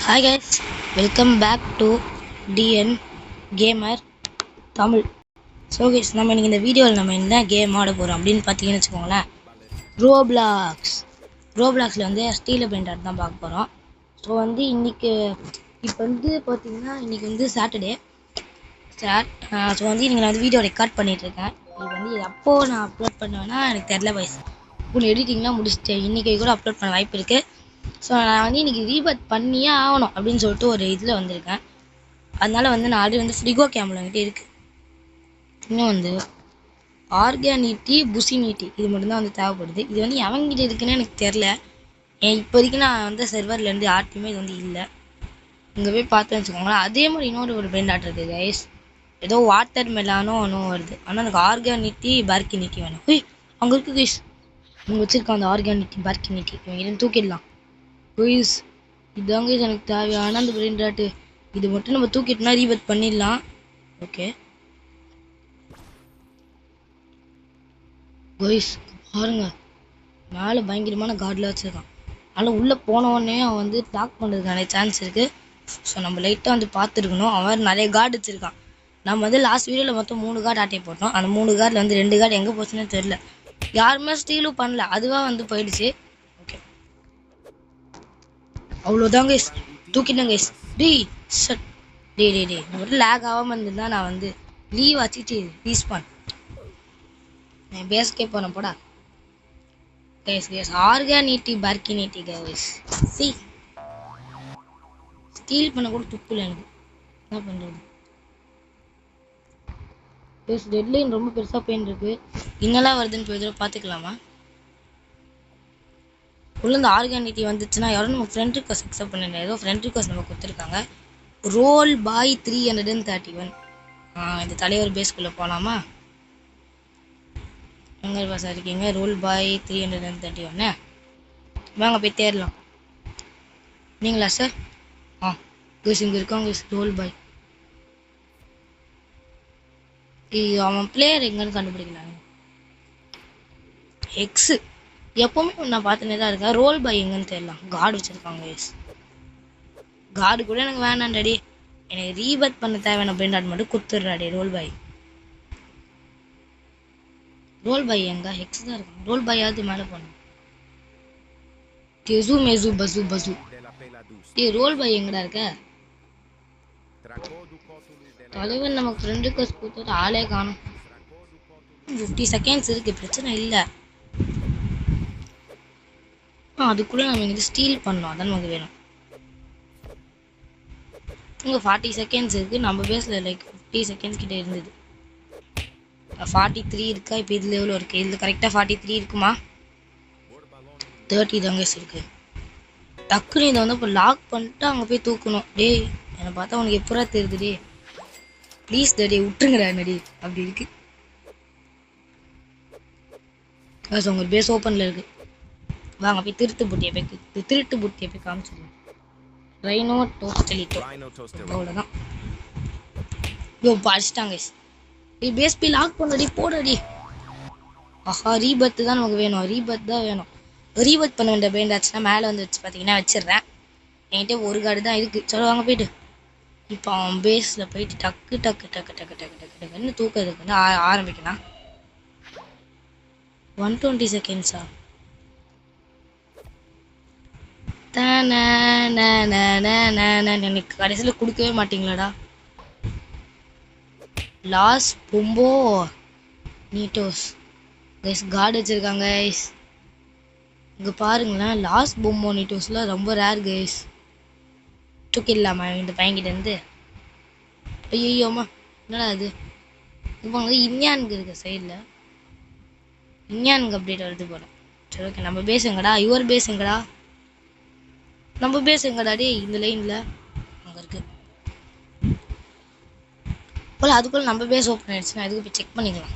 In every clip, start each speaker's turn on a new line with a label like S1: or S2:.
S1: Hi guys, welcome back to DN Gamer Tamil. So guys, நம்ம இன்னைக்கு இந்த வீடியோவில் நம்ம என்ன கேம் ஆட போகிறோம் அப்படின்னு பார்த்தீங்கன்னு வச்சுக்கோங்களேன். ரோப்ளாக்ஸில் வந்து ஸ்டீல் பெயிண்ட் ஆர்ட் தான் பார்க்க போகிறோம். ஸோ வந்து இப்போ வந்து பார்த்தீங்கன்னா இன்றைக்கி வந்து சாட்டர்டே. ஸோ வந்து இன்றைக்கி நான் வந்து வீடியோ ரெக்கார்ட் பண்ணிகிட்ருக்கேன். இது வந்து எப்போது நான் அப்லோட் பண்ணுவேன்னா எனக்கு தெரில வயசு. இப்போ எடிட்டிங்லாம் முடிச்சிட்டேன், இன்றைக்கி கூட அப்லோட் பண்ண வாய்ப்பு இருக்குது. ஸோ நான் வந்து இன்றைக்கி ரீபர்த் பண்ணியே ஆகணும் அப்படின்னு சொல்லிட்டு ஒரு இதில் வந்திருக்கேன். அதனால் வந்து நான் ஆல்ரெடி வந்து ஃப்ரிகோ கேமில் வந்துட்டு இருக்குது. இன்னும் வந்து ஆர்கானிட்டி புசினிட்டி இது மட்டும்தான் வந்து தேவைப்படுது. இது வந்து எவங்கிட்ட இருக்குன்னு எனக்கு தெரில. இப்போதைக்கு நான் வந்து சர்வர்லேருந்து யார்ட்டையுமே இது வந்து இல்லை. இங்கே போய் பார்த்தேன்னு வச்சுக்கோங்களேன். அதே மாதிரி ஒரு பெயிண்ட் ஆர்ட் இருக்குது கைஸ். ஏதோ வாட்டர் மெலானோ ஒன்றும் வருது. ஆனால் எனக்கு ஆர்கானிட்டி பார்கினிட்டி வேணும். அங்கே இருக்குது கைஸ். இங்கே வச்சுருக்கான் அந்த ஆர்கானிட்டி பார்கினிட்டி. இவங்க தூக்கிடலாம் கைஸ். இதாங்க எனக்கு தேவையான அந்த பெயிண்ட் ஆர்ட். இது மட்டும் நம்ம தூக்கிட்டோம்னா ரீபர்த் பண்ணிடலாம். ஓகே கைஸ் பாருங்க, மேலே பயங்கரமான கார்டில் வச்சுருக்கான். அதனால் உள்ளே போனவொடனே அவன் வந்து டாக் பண்ணுறதுக்கு நிறைய சான்ஸ் இருக்குது. ஸோ நம்ம லைட்டாக வந்து பார்த்துருக்கணும். அவன் நிறைய கார்டு வச்சுருக்கான். நம்ம வந்து லாஸ்ட் வீடியோவில் மொத்தம் 3 கார்டு ஆட்டையை போட்டோம். அந்த 3 கார்டில் வந்து 2 கார்டு எங்கே போச்சுன்னே தெரில. யாருமே ஸ்டீலும் பண்ணல, அதுவாக வந்து போயிடுச்சு. ஓகே அவ்வளோதான் கைஸ், தூக்கிட்டேன் கைஸ். டே ஒரு லேக் ஆகாமல் இருந்திருந்தா நான் வந்து லீவ் வச்சுட்டு ரீஸ்பான் நான் பேஸ்கே போனேன் போடா. கைஸ் ஆர்கானிட்டி பார்கினிட்டி கைஸ். ஸ்டீல் பண்ண கூட துப்புல எனக்கு. என்ன பண்ணுறது கைஸ்? டெட்லைன் ரொம்ப பெருசாக போயின்னு இருக்கு. என்னெல்லாம் வருதுன்னு போய் பார்த்துக்கலாமா? உள்ள இந்த ஆர்கானிட்டி வந்துச்சுன்னா யாரும் நம்ம ஃப்ரெண்ட் ரிக்வஸ்ட் அக்செப்ட் பண்ணிடலாம். ஏதோ ஃப்ரெண்ட் ரிக்வஸ்ட் நம்ம கொடுத்துருக்காங்க. ரோல் பாய் 331. இந்த தலைவர் பேஸ்குள்ளே போகலாமா? எங்கே பாசா இருக்கீங்க? ரோல் பாய் 331. வாங்க போய் தேடலாம். நீங்களா சார்? கைஸ் இங்கே இருக்காங்க ரோல் பாய். அவன் பிளேயர் எங்கன்னு கண்டுபிடிக்கலாங்க. எக்ஸு எப்போவுமே நான் பார்த்துனே தான் இருக்கேன். ரோல் பாய் எங்கன்னு தெரியலாம். கார்டு வச்சுருக்காங்க கைஸ். கார்டு கூட எனக்கு வேணாண்டாடி, எனக்கு ரீபர்த் பண்ண தேவையான பெயிண்ட் ஆர்ட் மட்டும் கொடுத்துட்றாடி. ரோல் பாய் எங்க? ஹெக்ஸ் தான் இருக்கும். ரோல் பாயாவது மேலே போகணும். தெசு மெசு பசு பசு. ரோல் பாய் எங்கடா இருக்க? தலைவன் நமக்கு ஃப்ரெண்டு ரிக்வெஸ்ட் கொடுத்துட்டு ஆளே காணும். 50 செகண்ட்ஸ் இருக்கு, பிரச்சனை இல்லை. அதுக்குள்ளே நம்ம இங்கே ஸ்டீல் பண்ணோம், அதான் நமக்கு வேணும். இங்கே 40 செகண்ட்ஸ் இருக்குது. நம்ம பேஸில் லைக் 50 செகண்ட்ஸ் கிட்டே இருந்தது. 43 இருக்கா? இப்போ இதில் எவ்வளோ இருக்குது? இதில் கரெக்டாக 43 இருக்குமா? 30 தாங்க இருக்குது. டக்குன்னு இதை வந்து இப்போ லாக் பண்ணிட்டு அங்கே போய் தூக்கணும். டேய் என்னை பார்த்தா உனக்கு எப்படா தெரியுது? டே ப்ளீஸ் டே விட்டுருங்கடா நடி. அப்படி இருக்கு. உங்கள் பேஸ் ஓப்பனில் இருக்குது. வாங்க போய் திருட்டு புட்டியை போய் காமிச்சிடுவோம். ரைனோ டோஸ்டலிட்டோ அவ்வளோதான். படிச்சிட்டாங்க. பேஸ் போய் லாக் பண்ணடி, போடடி. ரீபர்த் தான் நமக்கு வேணும். ரீபர்த் தான் வேணும். ரீபர்த் பண்ண வேண்டிய பெயிண்ட் ஆச்சுன்னா மேலே வந்து வச்சு பார்த்தீங்கன்னா வச்சிடுறேன். என்கிட்ட ஒரு கார்டு தான் இருக்குது. சொல்லுவாங்க போயிட்டு இப்போ அவன் பேஸில் போயிட்டு டக்குன்னு தூக்கிறதுக்கு வந்து ஆரம்பிக்கலாம். 120 செகண்ட்ஸா? எனக்கு கடைசியில் கொடுக்கவே மாட்டீங்களாடா. லாஸ் பொம்போ நீட்டோஸ் கைஸ் கார்டு வச்சுருக்காங்க கைஸ். இங்கே பாருங்களேன், லாஸ் பொம்போ நீட்டோஸ்லாம் ரொம்ப ரேர் கைஸ். தூக்கிடலாமா இந்த பையன்கிட்டேருந்து? ஐயோம்மா என்னடா அது? இப்போ வந்து இன்யானுக்கு இருக்க சைடில் இன்யானுக்கு அப்டேட் வருது போல. சரி ஓகே, நம்ம பேசுங்கடா. யுவர் பேசுங்கடா. நம்ம பேசுங்கடா டே. இந்த லைனில் அங்கே இருக்கு போல. அதுக்குள்ளே நம்ம பேஸ் ஓப்பன் ஆயிடுச்சுன்னா அதுக்கு போய் செக் பண்ணிக்கலாம்.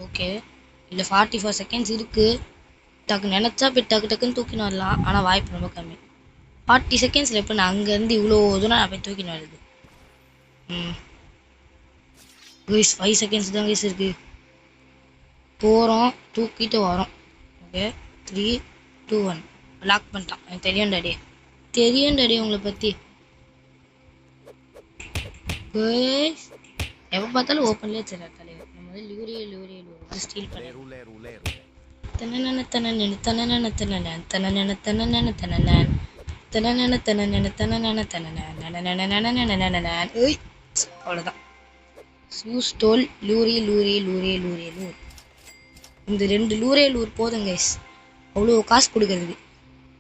S1: ஓகே இல்லை 44 செகண்ட்ஸ் இருக்குது. டக்கு நினச்சா போய் டக்குன்னு தூக்கின்னு வரலாம். ஆனால் வாய்ப்பு ரொம்ப கம்மி. 40 செகண்ட்ஸில் எப்போ நான் அங்கேருந்து இவ்வளோ தூரம் நான் போய் தூக்கின்னு வருது? 5 செகண்ட்ஸ் தான் கைஸ் இருக்குது. போகிறோம், தூக்கிட்டு வரோம். ஓகே 3 2 1 லாக் பண்ணிட்டான். எனக்கு தெரியும் டாடி, தெரியும் டாடி உங்களை பற்றி. கைஸ் எப்போ பார்த்தாலும் ஓப்பன்லேயே தெரியாது தலைவர். நம்ம வந்து லூரே ஸ்டீல் பண்ணி தனனன தனனன தனனன தனனன தனனன தனனன தனனன தனனன தனனன தனனன தனனன. ஏய் அவ்வளோதான். You stole Lurie. இந்த 2 லூர் போதும் கைஸ், அவ்வளோ காசு கொடுக்கறதுக்கு.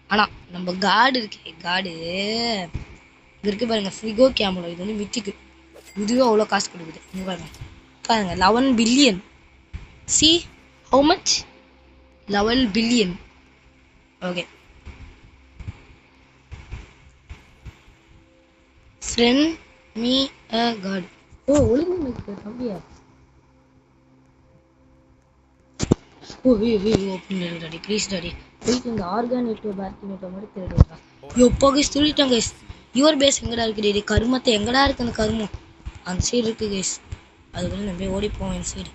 S1: ஆனால் நம்ம கார்டு இருக்கே, கார்டு இங்கே இருக்கு பாருங்க, ஃப்ரிகோ கேமரா. இது வந்து மித்திக்கு, இதுவே அவ்வளோ காசு கொடுக்குது. இங்கே பாருங்க 11 billion. See how much? 11 billion. Okay, friend me a card. ஓ ஒழுங்கு தம்பியா. Open daddy please daddy. போயிட்டு இந்த ஆர்கானிட்டோ பேர்கினேட்டோ மாதிரி திருடுறான். எப்போ கைஸ் திருடிட்டான் கைஸ். யுவர் பேஸ் எங்கடா இருக்கு டேடி? கருமத்தை எங்கடா இருக்கு அந்த கருமம்? அந்த சைடு இருக்கு கைஸ். அதுக்குள்ள நம்ம ஓடிப்போம் இந்த சைடு.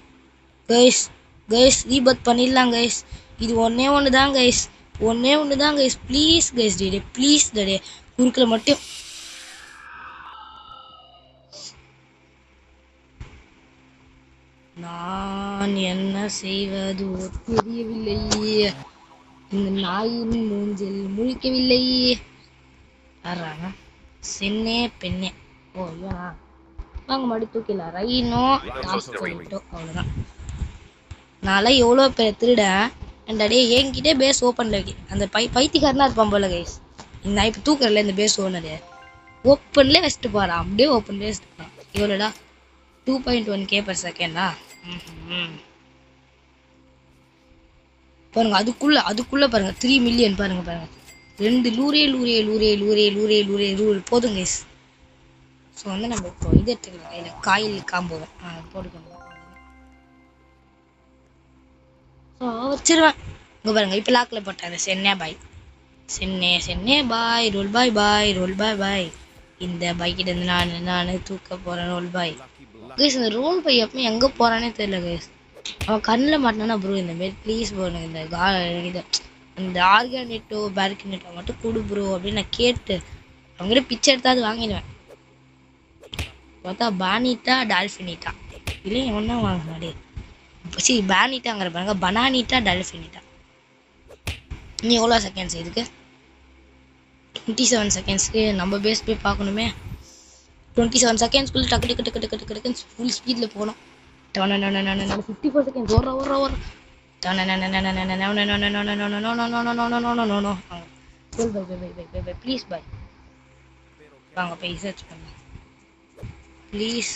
S1: கைஸ் ரீபத் பண்ணிடலாம் கைஸ். இது ஒன்று தான் கைஸ், ஒன்று தான் guys. Please guys daddy, please daddy. குறுக்கில் மட்டும் நான் என்ன செய்வதோ தெரியவில்லை. இந்த நாயின் மூஞ்சில் முழிக்கவில்லை. யாராங்க? சென்னே பெண்ணே. ஓ இவனா? வாங்க மாடி தூக்கிடலாம். ரைனோ சொல்லிட்டோ, அவ்வளோதான். நான்லாம் எவ்வளோ பேர் திருடேன். அண்டே என்கிட்டே பேஸ் ஓப்பனில் இருக்கு. அந்த பைத்தியக்காரனா இருப்பான் போல கைஸ். நான் இப்போ தூக்குறல இந்த பேஸ் ஓனர் ஓப்பன்லேயே வச்சுட்டு போகிறான். அப்படியே ஓப்பன்லேயே வச்சுட்டு போகிறான். எவ்வளோடா? 2.1K per செகண்டா? பாருங்க, அதுக்குள்ள பாருங்க 3 மில்லியன். பாருங்க 2 லூரே போதும் கைஸ். ஸோ வந்து நம்ம இப்போ இது எடுத்துக்கலாம், இல்லை காயில் காம்போவேன் போட்டுக்கணும். ஸோ வச்சிருவேன். இங்கே பாருங்க, இப்போ லாக்கில் போட்டாங்க. சென்னே பாய் ரோல் பாய். இந்த பைக்கிட்ட இருந்து நான் தூக்க போகிறேன். Roll boy guys. இந்த ரோல் பாய் எப்பவுமே எங்கே போகிறானே தெரியல கைஸ். அவன் கண்ணில் மாட்டினா ப்ரோ இந்த மாரி ப்ளீஸ் ப்ரோ எனக்கு இந்த அந்த ஆர்கானிட்டோ பேர்கினேட்டோ மட்டும் கொடு ப்ரோ அப்படின்னு நான் கேட்டு அவங்ககிட்ட பிச்சை எடுத்தாது வாங்கிடுவேன். பார்த்தா பானிட்டா டால்ஃபினிட்டா இல்லையா ஒன்றா வாங்கினாடே. சரி பானிட்டாங்கிற பாருங்க, பனானிட்டா டால்ஃபினிட்டா. நீ எவ்வளோ செகண்ட்ஸ் இதுக்கு? 27 செகண்ட்ஸ்க்கு நம்ம பேஸ் போய் பார்க்கணுமே. 27 செகண்ட்ஸ்க்குள்ளே டக்கு ஃபுல் ஸ்பீடில் போகணும். 54 செகண்ட்ஸ். ஓடுற ப்ளீஸ் பாய் வாங்க போய் சர்ச் பண்ண. ப்ளீஸ்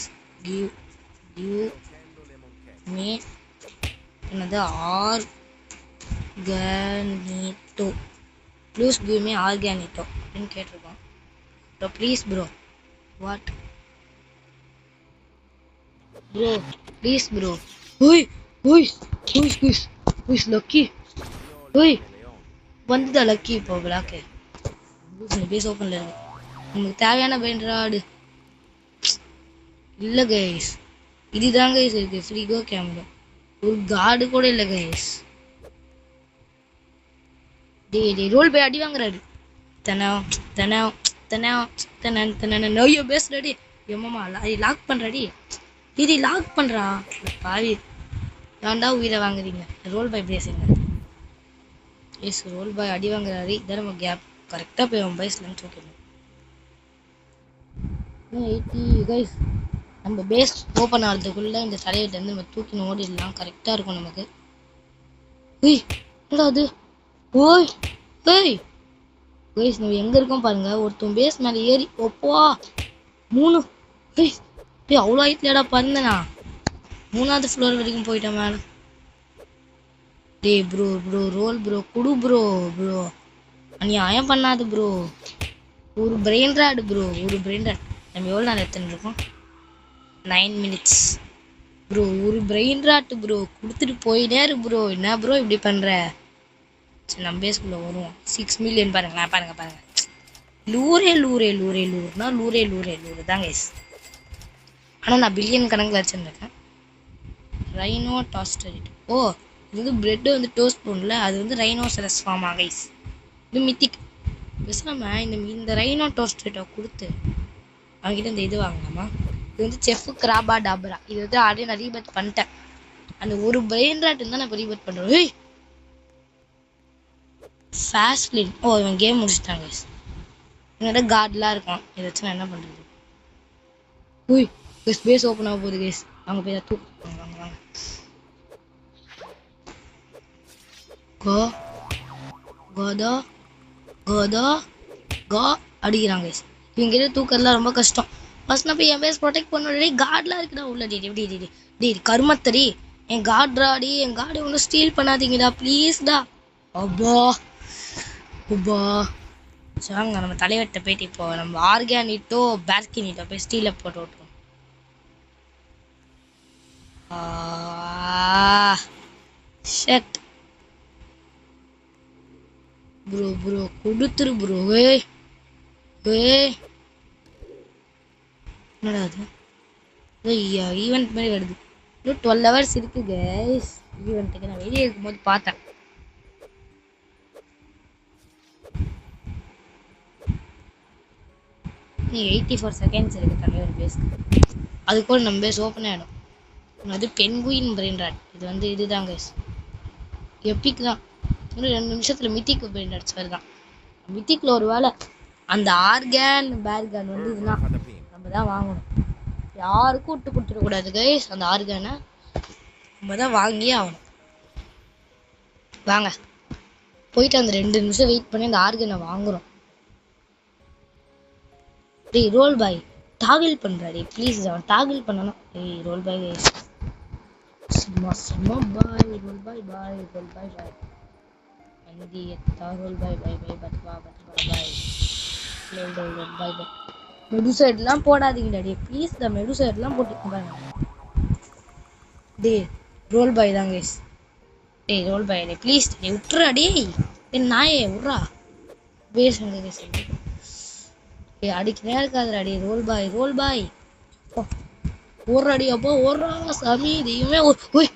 S1: கிவ் மீ என்னது ஆர்கானிட்டோ. ப்ளீஸ் கிவ் மீ ஆர்கானிட்டோ அப்படின்னு கேட்டிருக்கோம். Bro please bro. What bro? Please bro. Lucky வந்துதா லக்கி. இப்போ பிளாக்கு பேஸ் ஓப்பன்ல இருக்கு. உங்களுக்கு தேவையான பெயிண்டராடு இல்லை கைஸ். இதுதான் கைஸ் இருக்கு ஃப்ரிகோ கேமரா. ஒரு கார்டு கூட இல்லை கைஸ். டே ரோல் போய் அடி வாங்குறாரு. நோயோ பேஸ் ரெடி. எம்மாமா லாக் பண்ணுறாடி. இது லாக் பண்ணுறா பாவி. ஏன்டா உயிரை வாங்குறீங்க? ரோல் பாய் பேசுங்க. எஸ் ரோல் பாய் அடி வாங்குறாரு. இதான் நம்ம கேப் கரெக்டாக போய் அவன் பேஸ்லன்னு தூக்கிடணும். 80 கைஸ். நம்ம பேஸ் ஓப்பன் ஆகிறதுக்குள்ளே இந்த தலையிட்டேருந்து நம்ம தூக்கின்னு ஓடிடலாம். கரெக்டாக இருக்கும் நமக்கு. என்னடா அது? கைஸ் நம்ம எங்கே இருக்கோம் பாருங்க. ஒருத்தன் பேஸ் மேலே ஏறி ஒப்பா 3 கைஸ். அவ்வளோ ஹைட்லடா பறந்தேனா? 3வது ஃப்ளோர் வரைக்கும் போயிட்டேன் மேலே. டே ப்ரோ ரோல் ப்ரோ குடு ப்ரோ. அநியாயம் பண்ணாது ப்ரோ. ஒரு பிரெயின் ராடு ப்ரோ, ஒரு பிரெயின் ராட். நம்ம எவ்வளோ நேரம் எடுத்துன்னு இருக்கோம்? 9 மினிட்ஸ் ப்ரோ. ஒரு பிரெயின் ராட்டு ப்ரோ கொடுத்துட்டு போயிட்டே இரு ப்ரோ. என்ன ப்ரோ இப்படி பண்ணுற? சரி நம்ம பேஸ்குள்ளே வருவோம். 6 மில்லியன் பாருங்களேன். பாருங்க லூரே தான் கைஸ். ஆனால் நான் பில்லியன் கணக்கில் வச்சுருக்கேன். ரைனோ டாஸ்டரிட். ஓ இது வந்து பிரெட்டு வந்து டோஸ்ட் பண்ணல. அது வந்து ரைனோசரஸ் ஃபார்மா கைஸ். இது மித்திக். பேசாம இந்த ரைனோ டோஸ்டேட்டோ கொடுத்து அவங்ககிட்ட இந்த இது வாங்கலாமா? இது வந்து செஃப் கிராபா டாபரா. இது வந்து ஆல்ரெடி நான் ரீபர்த் பண்ணிட்டேன். அந்த ஒரு பிரெயின் ராட் இருந்தால் நான் இப்போ ரீபர்த் பண்ணுறேன். ஏய் ஃபாஸ்ட்லின். ஓ இவன் கேம் முடிச்சுட்டாங்க. என்னோட கார்டெலாம் இருக்கும். இதை வச்சு நான் என்ன பண்ணுறது? உய் ஸ்பேஸ் ஓப்பன் ஆக போகுது கேஸ். அவங்க போய் தான் தூக்குவாங்க. வாங்க வாங்க. கோ கோதோ கோதோ கோ அடிக்கிறாங்க. இவங்க தூக்கறதுலாம் ரொம்ப கஷ்டம். ஃபர்ஸ்ட் நான் போய் என் பேஸ் ப்ரொடெக்ட் பண்ணி கார்டெலாம் இருக்குடா உள்ள. டே கருமத்தடி என் கார்ட்ராடி. என் கார்டு ஒன்றும் ஸ்டீல் பண்ணாதீங்கடா ப்ளீஸ்டா. அப்பா அப்பா சாங்க. நம்ம தலைவர்கிட்ட போயிட்டு இப்போ நம்ம ஆர்கானிட்டோ பேர்கினிட்டோ போய் ஸ்டீலை போட்டு விட்டுருவோம். ஷட் ப்ரோ கொடுத்துரு ப்ரோ. ஏய் என்னடா அது? ஈவெண்ட் மாதிரி வருது. இன்னும் 12 hours இருக்கு கைஸ் ஈவெண்ட்டுக்கு. நான் வெளியே இருக்கும்போது பார்த்தேன். நீ 84 seconds இருக்கு தலைவர் பேஸ்க்கு. அதுக்குள்ள நம்ம பேஸ் ஓப்பன் ஆகிடும். அது பென்குயின் பிரெயின் ராட். இது வந்து இதுதான் கைஸ். எப்பிக் தான். இன்னும் 2 நிமிஷத்துல மித்திக்கு பிரெயின் ராட்ஸ் வருதான். மித்திக்ல ஒரு வேலை அந்த ஆர்கான் பேர்கான் வந்து இதுதான் நம்ம தான் வாங்கணும். யாருக்கும் விட்டு கொடுத்துடக்கூடாது கைஸ். அந்த ஆர்கானை நம்ம தான் வாங்கியே ஆகணும். வாங்க போயிட்டு அந்த 2 நிமிஷம் வெயிட் பண்ணி அந்த ஆர்கானை வாங்குறோம். டேய் ரோல் பாய் டாகில் பண்ணுறாடி ப்ளீஸ். அவன் டாகில் பண்ணணும். டேய் ரோல் பாய் கைஸ். சும்மா பாய் ரோல் பாய் ரோல் பாய் அந்தி எத்தா ரோல் பாய் பத்வா பாய் ரோல் பாய். மெடுசைட்லாம் போடாதீங்கடா டே ப்ளீஸ். மெடுசைட்லாம் போட்டு பாருங்க. டே ரோல் பாய் தான் கைஸ். டே ரோல் பாய் டே ப்ளீஸ் டே விட்டுறா. டே என் நாயே விட்றா. பேசுங்க கைஸ். டே அடிக்கிறே இருக்காதுடா. டே ரோல் பாய் ஓடுறாடி. அப்போ ஓடுறா சாமி. தெய்வமே. ஓய்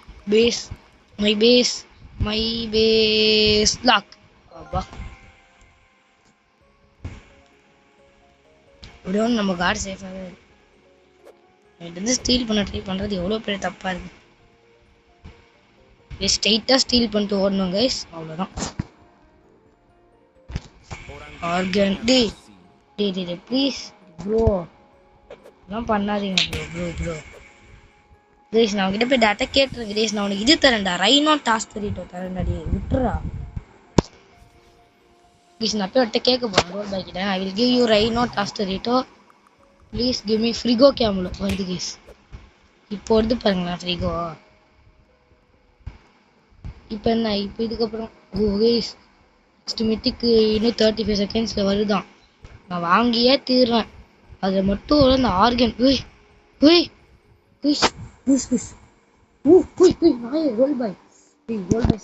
S1: மை பேஸ் லாக். அப்பா இப்படியே நம்ம கார்டு சேஃபாகவே இருக்கு. வந்து ஸ்டீல் பண்ண ட்ரை பண்ணுறது எவ்வளோ பெரிய தப்பாக இருக்கு. ஸ்ட்ரெயிட்டாக ஸ்டீல் பண்ணிட்டு ஓடணும் கைஸ். அவ்வளோதான். ஆர்கன் டே ப்ளீஸ் ப்ரோ இதெல்லாம் பண்ணாதீங்க ப்ரோ கைஸ். நான் அவங்ககிட்ட போய் டேட்டா கேட்டுருங்க கைஸ். நான் உனக்கு இது தரேன்டா ரைனோ டாஸ்டரிட்டோ தரேன்டா. டே விட்டுறா கைஸ். நான் போய் அவர்கிட்ட கேட்க போகிறேன் ரோல் பாய் கிட்ட. I will give you Rhino Toasterino please give me Frigo Camelo வருது கைஸ். இப்போ வருது பாருங்களேன் ஃப்ரிகோ. இப்போ என்ன இப்போ இதுக்கப்புறம் கைஸ் நெக்ஸ்ட் மித்திக்கு இன்னும் 35 secondsல வருதான். நான் வாங்கியே தீர்றேன். அதை மட்டும் அந்த ஆர்கன். நாயே ரோல் பாய்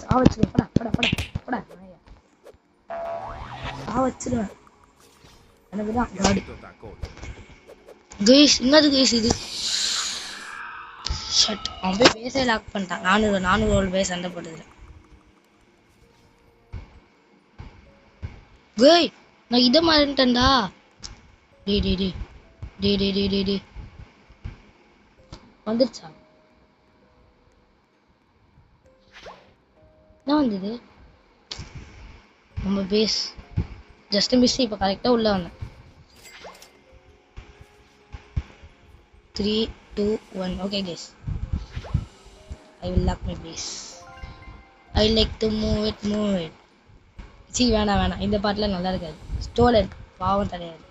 S1: சாவச்சிருவேன். படா நாயா சாவச்சிருவேன். எனக்கு தான் காடு கைஸ். என்னது கைஸ் இது? ஷட். அவன் போய் பேச லாக் பண்ணிட்டான். 400 ரோல் பாய் சண்டை போட்டதுல. கேய் நான் இதை மாறிட்டேன்டா. டே வந்துருச்சா? என்ன வந்தது? நம்ம பேஸ் ஜஸ்ட் மிஸ். இப்போ கரெக்டாக உள்ள வந்தேன். 3 2 1 okay guys. I will lock my base. I like to move it. வேணாம் இந்த பாட்டில் நல்லா இருக்காது. ஸ்டோலர் பாவம் கிடையாது.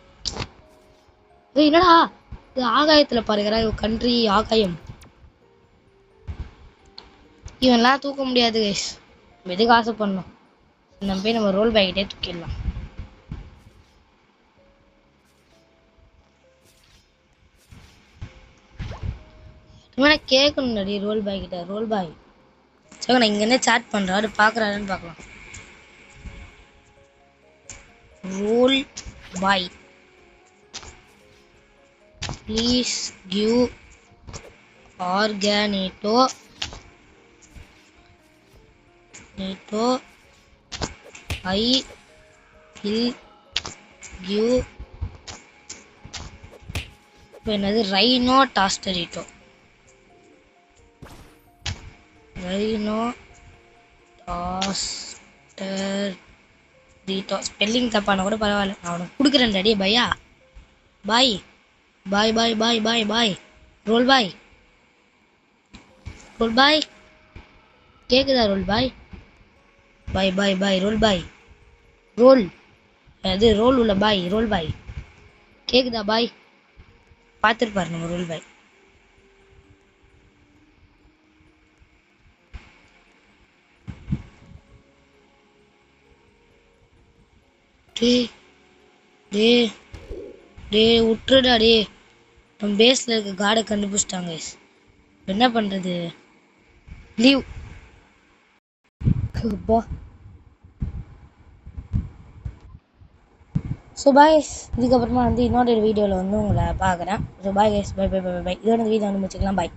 S1: என்னடா இது ஆகாயத்தில் பாருகிறா. கண்ட்ரி ஆகாயம். இவன்லாம் தூக்க முடியாது கைஸ். எதுக்கு ஆசை பண்ணோம்? நம்ம போய் நம்ம ரோல் பாய்கிட்டே தூக்கிடலாம். இவனை கேட்கணும்டி ரோல் பாய் கிட்ட. ரோல் பாய் சரி நான் இங்கே சேட் பண்ணுறாரு பார்க்குறாருன்னு பார்க்கலாம். ரோல் பாய் ப்ளீஸ் கிவ் ஆர்கானிட்டோ ஐ will give இப்போ என்னது Rhino Toasterino Rhino Toasterino spelling தப்பான கூட பரவாயில்ல நான் உனக்கு கொடுக்குறேன் டாடி பையா boy boy boy boy boy boy roll boy roll boy கேக்குதா roll boy boy boy boy roll boy roll அது ரோல் உள்ள பாய் ரோல் பாய் கேக்குதா பாய் பார்த்துருப்பாரு நம்ம ரோல் பாய் டே டே டே விட்டுருடா டே நம்ம பேஸில் இருக்க காடை கண்டுபிடிச்சிட்டாங்க என்ன பண்ணுறது லீவ் பா ஸோ பாய் இதுக்கப்புறமா வந்து இன்னொரு வீடியோவில் வந்து உங்களை பார்க்குறேன் so bye guys bye bye bye bye இதோட வீடியோ வந்து முடிச்சுக்கலாம் பாய்